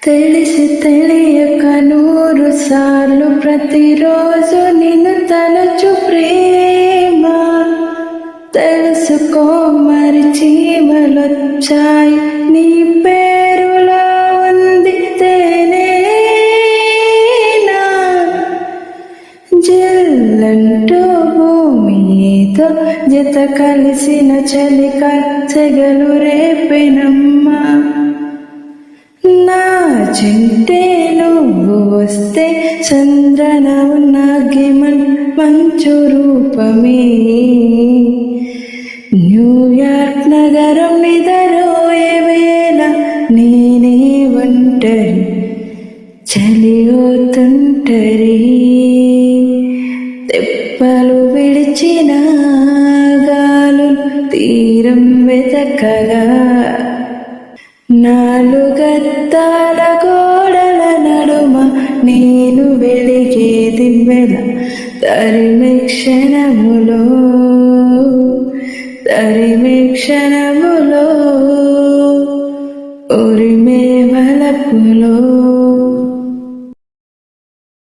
తెలిసి తెలియక 100 సార్లు ప్రతిరోజు నిన్ను తలచు ప్రేమ. తెలుసుకో మరి చీమలొచ్చాయి నీ పేరులో ఉంది తేనేనా. జిల్లంటూ భూమితో జత కలిసిన చలిక చెగలు రేపెనమ్మా. నా చింటే నువ్వు వస్తే చంద్రన ఉన్నగిమన్ మంచు రూపమే. న్యూయార్క్ నగరం నిదరోయే వేళ నేనే ఒంటరి చలియోతుంటరి. తెప్పలు విడిచిన గాలు తీరం వెతకగా 4 గత్తాల గోడల నడుమ నేను వెలిగే దివ్వెల తరిమే క్షణములో ఉరిమే వలపులో.